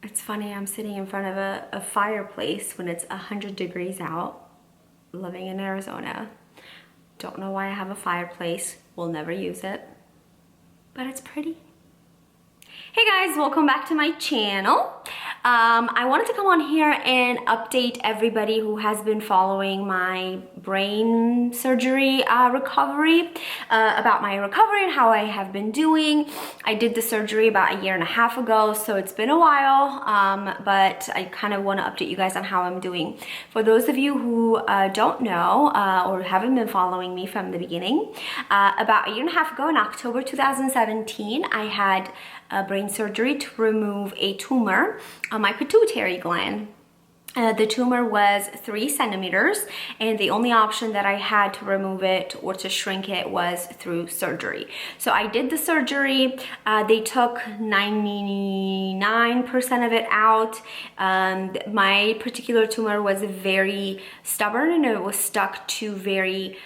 It's funny, I'm sitting in front of a fireplace when it's 100 degrees out, living in Arizona. Don't know why I have a fireplace, will never use it, but it's pretty. Hey guys, welcome back to my channel. I wanted to come on here and update everybody who has been following my brain surgery recovery, about my recovery and how I have been doing. I did the surgery about 1.5 years ago, so it's been a while, but I kind of want to update you guys on how I'm doing. For those of you who don't know or haven't been following me from the beginning, about 1.5 years ago in October 2017, I had brain surgery to remove a tumor on my pituitary gland. The tumor was 3 centimeters, and the only option that I had to remove it or to shrink it was through surgery. So I did the surgery. They took 99% of it out. My particular tumor was very stubborn, and it was stuck to very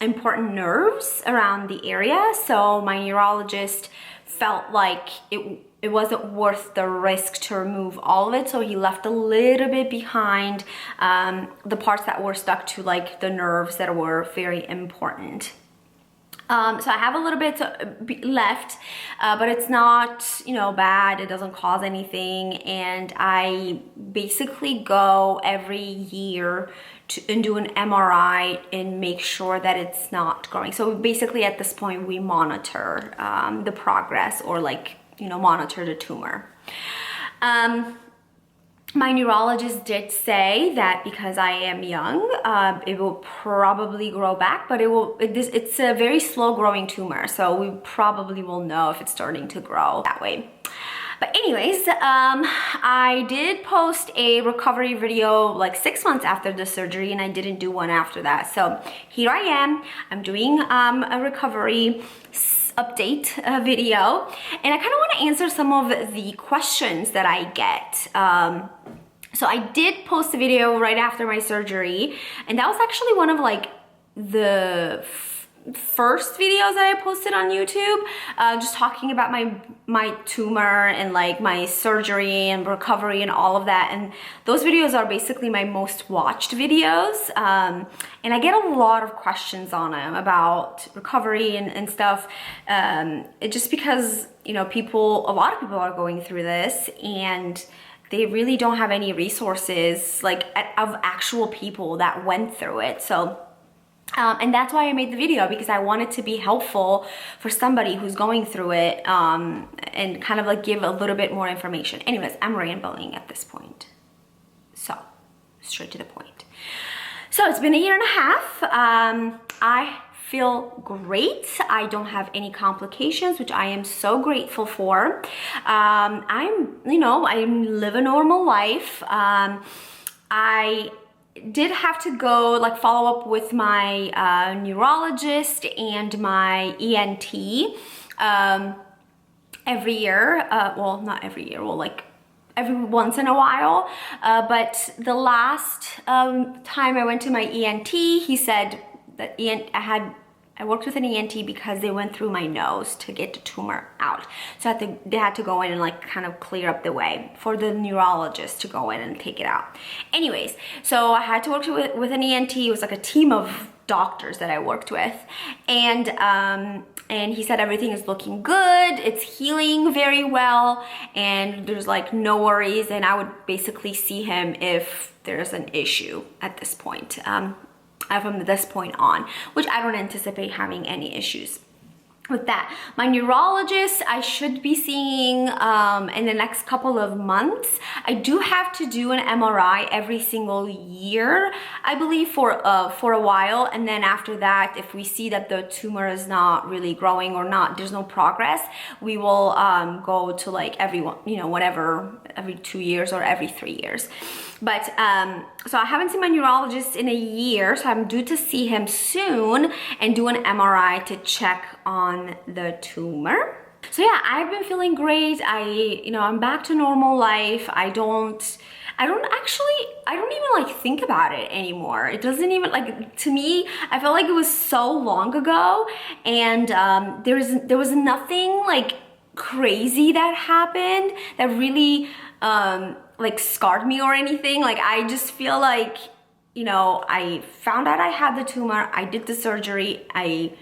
important nerves around the area. So my neurologist felt like it wasn't worth the risk to remove all of it, so he left a little bit behind, the parts that were stuck to like the nerves that were very important. So I have a little bit left, but it's not, bad. It doesn't cause anything, and I basically go every year and do an MRI and make sure that it's not growing. So basically at this point we monitor the progress, or monitor the tumor. My neurologist did say that because I am young, it will probably grow back, but it's a very slow growing tumor, so we probably will know if it's starting to grow that way. But anyways, I did post a recovery video like 6 months after the surgery, and I didn't do one after that. So here I am. I'm doing a recovery update video, and I kind of want to answer some of the questions that I get. So I did post a video right after my surgery, and that was actually one of the first videos that I posted on YouTube, just talking about my tumor and my surgery and recovery and all of that. And those videos are basically my most watched videos, and I get a lot of questions on them about recovery and stuff, just because a lot of people are going through this, and they really don't have any resources of actual people that went through it. So and that's why I made the video, because I wanted to be helpful for somebody who's going through it, and kind of give a little bit more information. Anyways, I'm rambling at this point. So, straight to the point. So it's been 1.5 years. I feel great. I don't have any complications, which I am so grateful for. I live a normal life. I did have to go follow up with my neurologist and my ENT every year. Well, not every year, every once in a while. But the last time I went to my ENT, he said that I worked with an ENT because they went through my nose to get the tumor out. So they had to go in and kind of clear up the way for the neurologist to go in and take it out. Anyways, so I had to work with an ENT. It was a team of doctors that I worked with. And he said everything is looking good. It's healing very well. And there's no worries. And I would basically see him if there's an issue at this point. From this point on, which I don't anticipate having any issues with that. My neurologist, I should be seeing in the next couple of months. I do have to do an MRI every single year, I believe, for a while, and then after that, if we see that the tumor is not really growing or there's no progress, we will go to every 2 years or every 3 years. But so I haven't seen my neurologist in 1 year, so I'm due to see him soon and do an MRI to check on the tumor. So yeah, I've been feeling great. I'm back to normal life. I don't even think about it anymore. It doesn't even to me, I felt like it was so long ago, and there was nothing crazy that happened that really like scarred me or anything. Like I just feel like, you know, I found out I had the tumor, I did the surgery, I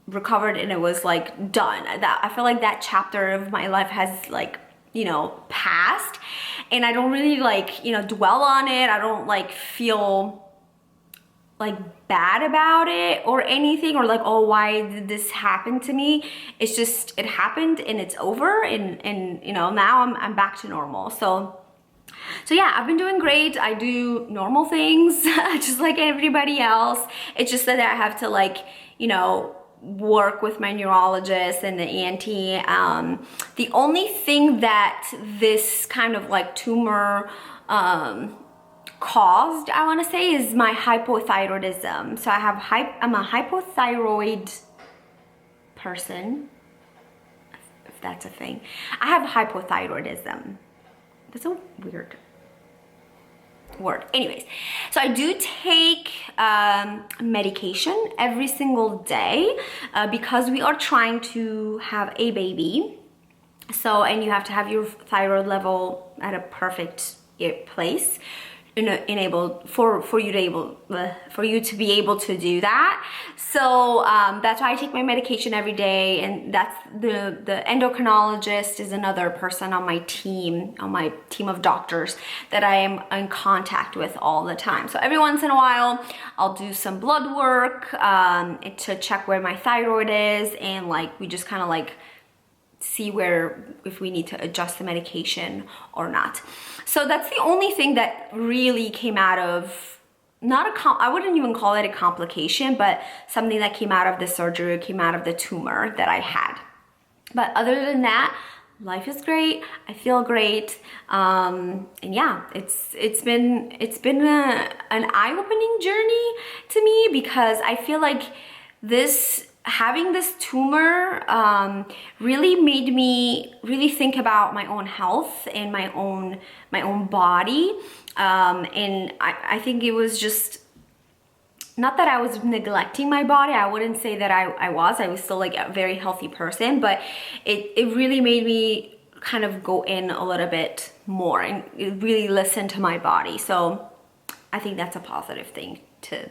recovered, and it was like done. That I feel like that chapter of my life has like, you know, passed, and I don't really like, you know, dwell on it. I don't like feel like bad about it or anything, or like, oh, why did this happen to me? It's just, it happened and it's over, and you know, now I'm back to normal. So yeah, I've been doing great. I do normal things just like everybody else. It's just that I have to like, you know, work with my neurologist and the ENT. The only thing that this kind of like tumor caused, I want to say, is my hypothyroidism. So I'm a hypothyroid person, if that's a thing. I have hypothyroidism. That's a weird word. Anyways, so I do take medication every single day because we are trying to have a baby. So, and you have to have your thyroid level at a perfect place for you to be able to do that. So that's why I take my medication every day, and that's the endocrinologist is another person on my team of doctors that I am in contact with all the time. So every once in a while I'll do some blood work to check where my thyroid is, and like we just kind of like see if we need to adjust the medication or not. So that's the only thing that really came out of, I wouldn't even call it a complication, but something that came out of the surgery, came out of the tumor that I had. But other than that, life is great. I feel great. And yeah, it's been an eye-opening journey to me, because I feel like having this tumor really made me really think about my own health and my own body, and I think it was just not that I was neglecting my body. I wouldn't say that I was still like a very healthy person, but it really made me kind of go in a little bit more and really listen to my body. So I think that's a positive thing to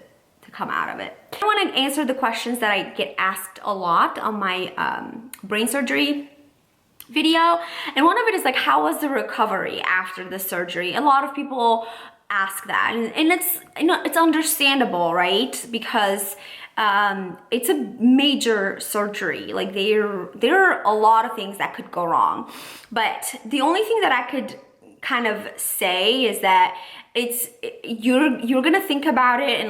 come out of it. I want to answer the questions that I get asked a lot on my brain surgery video, and one of it is like, how was the recovery after the surgery? A lot of people ask that, and it's, you know, it's understandable, right? Because it's a major surgery. Like there are a lot of things that could go wrong, but the only thing that I could kind of say is that you're gonna think about it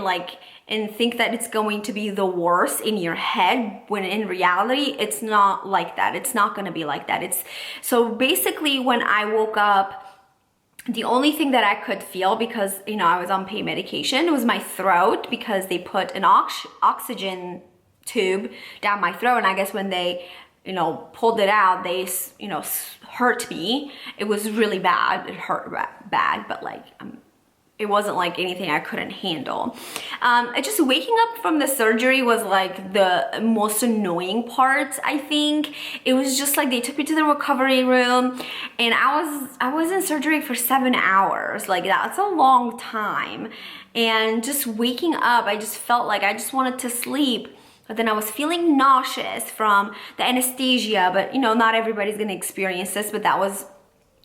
and think that it's going to be the worst in your head, when in reality it's not like that. It's not going to be like that. So basically, when I woke up, the only thing that I could feel, because, you know, I was on pain medication, was my throat, because they put an oxygen tube down my throat, and I guess when they, you know, pulled it out, they, you know, hurt me. It was really bad. It hurt bad, but like it wasn't like anything I couldn't handle. Just waking up from the surgery was like the most annoying part, I think. It was just like they took me to the recovery room, and I was in surgery for 7 hours. Like that's a long time. And just waking up, I just felt like I just wanted to sleep. But then I was feeling nauseous from the anesthesia. But you know, not everybody's gonna experience this, but that was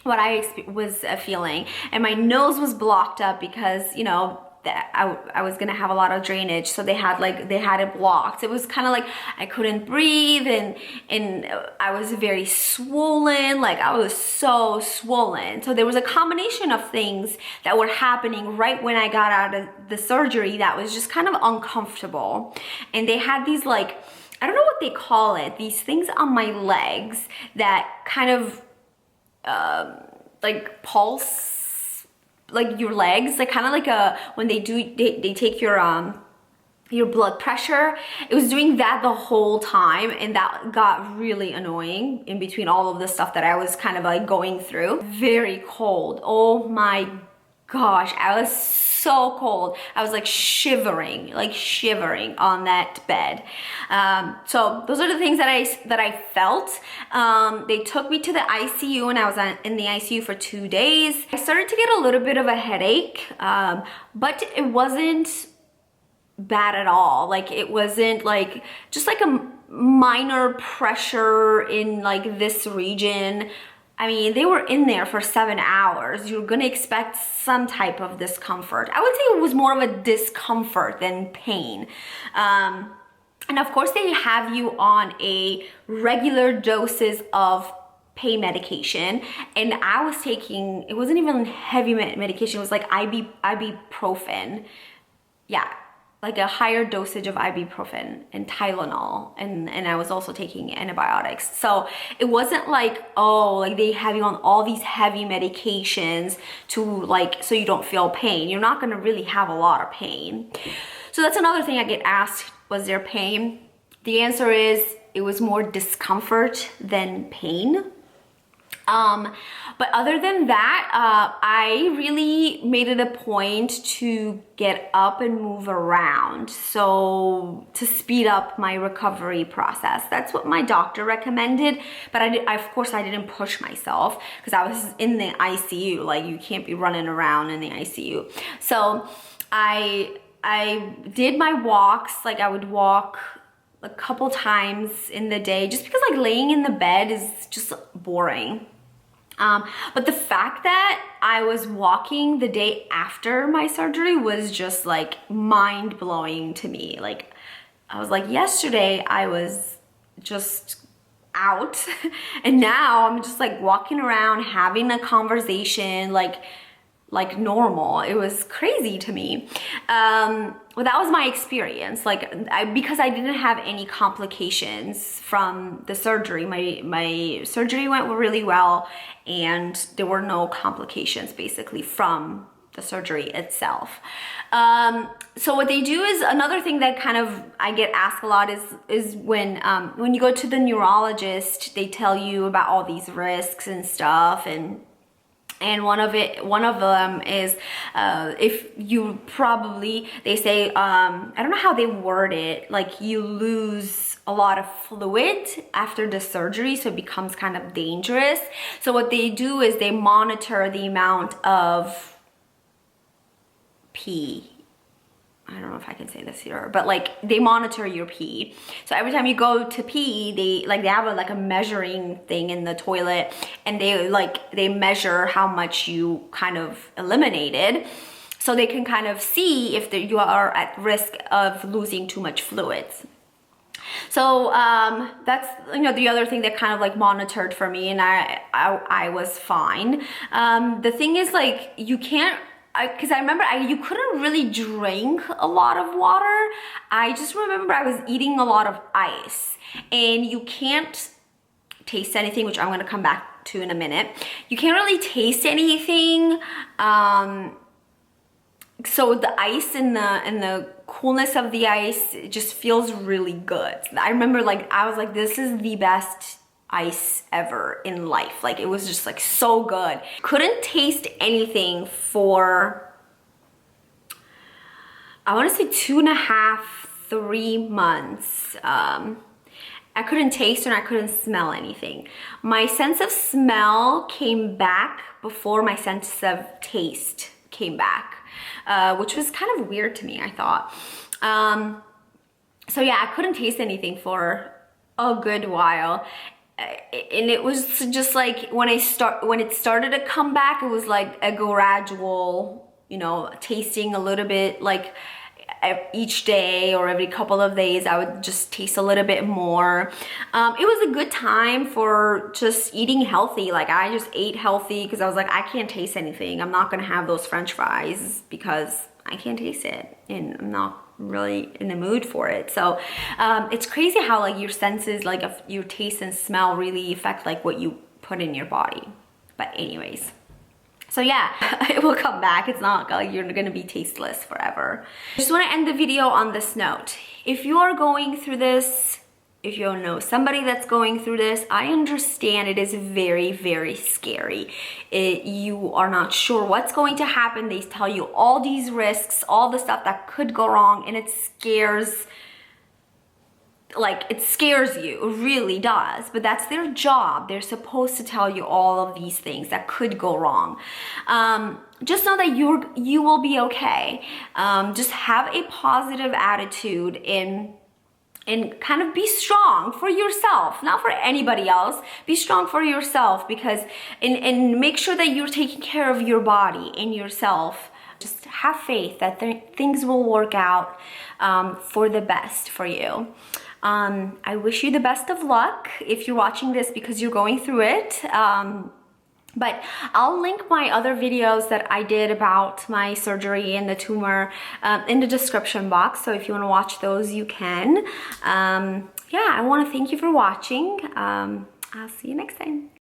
what I was feeling. And my nose was blocked up because, you know, I was gonna have a lot of drainage, so they had it blocked. It was kind of like I couldn't breathe, and I was very swollen. Like I was so swollen. So there was a combination of things that were happening right when I got out of the surgery that was just kind of uncomfortable. And they had these, like, I don't know what they call it, these things on my legs that kind of like pulse, like your legs, like kind of like when they take your blood pressure. It was doing that the whole time, and that got really annoying in between all of the stuff that I was kind of like going through. Very cold. Oh my gosh, I was so cold. I was like shivering on that bed. So those are the things that I felt. They took me to the ICU, and I was in the ICU for 2 days. I started to get a little bit of a headache, but it wasn't bad at all. Like, it wasn't like just like a minor pressure in like this region. I mean, they were in there for 7 hours. You're gonna expect some type of discomfort. I would say it was more of a discomfort than pain. And of course, they have you on a regular doses of pain medication, and I was taking, it wasn't even heavy medication, it was like ibuprofen. Yeah, like a higher dosage of ibuprofen and Tylenol, and I was also taking antibiotics. So it wasn't like, oh, like they have you on all these heavy medications to like, so you don't feel pain. You're not gonna really have a lot of pain. So that's another thing I get asked, was there pain? The answer is, it was more discomfort than pain. But other than that, I really made it a point to get up and move around, so to speed up my recovery process. That's what my doctor recommended, but of course I didn't push myself because I was in the ICU. Like, you can't be running around in the ICU. So I did my walks. Like, I would walk a couple times in the day, just because like laying in the bed is just boring. But the fact that I was walking the day after my surgery was just like mind-blowing to me. Like, I was like, yesterday I was just out and now I'm just like walking around having a conversation like normal. It was crazy to me. Well, that was my experience. Like, because I didn't have any complications from the surgery. My surgery went really well, and there were no complications basically from the surgery itself. So what they do is, another thing that kind of I get asked a lot is when you go to the neurologist, they tell you about all these risks and stuff, and one of them is if you probably, they say, I don't know how they word it, like you lose a lot of fluid after the surgery, so it becomes kind of dangerous. So what they do is they monitor the amount of pee. I don't know if I can say this here, but like they monitor your pee. So every time you go to pee, they have a measuring thing in the toilet, and they measure how much you kind of eliminated, so they can kind of see if you are at risk of losing too much fluids. So that's, the other thing that kind of like monitored for me, and I was fine. The thing is, like, you can't, because I remember you couldn't really drink a lot of water. I just remember I was eating a lot of ice, and you can't taste anything, which I'm going to come back to in a minute. You can't really taste anything. So the ice and the coolness of the ice, it just feels really good. I remember, like, I was like, this is the best ice ever in life. Like, it was just like so good. Couldn't taste anything for, I want to say 2.5, 3 months. I couldn't taste and I couldn't smell anything. My sense of smell came back before my sense of taste came back, which was kind of weird to me, I thought. So yeah, I couldn't taste anything for a good while. And it was just like when it started to come back, it was like a gradual, tasting a little bit, like each day or every couple of days I would just taste a little bit more. It was a good time for just eating healthy. Like, I just ate healthy because I was like, I can't taste anything. I'm not gonna have those French fries because I can't taste it, and I'm not really in the mood for it. So it's crazy how like your senses, like your taste and smell, really affect like what you put in your body. But anyways, so yeah, it will come back. It's not like you're gonna be tasteless forever. I just want to end the video on this note. If you are going through this, if you don't know somebody that's going through this, I understand it is very, very scary. You are not sure what's going to happen. They tell you all these risks, all the stuff that could go wrong, and it scares you, it really does. But that's their job. They're supposed to tell you all of these things that could go wrong. Just know that you will be okay. Just have a positive attitude and kind of be strong for yourself, not for anybody else. Be strong for yourself, because and make sure that you're taking care of your body and yourself. Just have faith that things will work out for the best for you. I wish you the best of luck if you're watching this because you're going through it. But I'll link my other videos that I did about my surgery and the tumor in the description box. So if you want to watch those, you can. Yeah, I want to thank you for watching. I'll see you next time.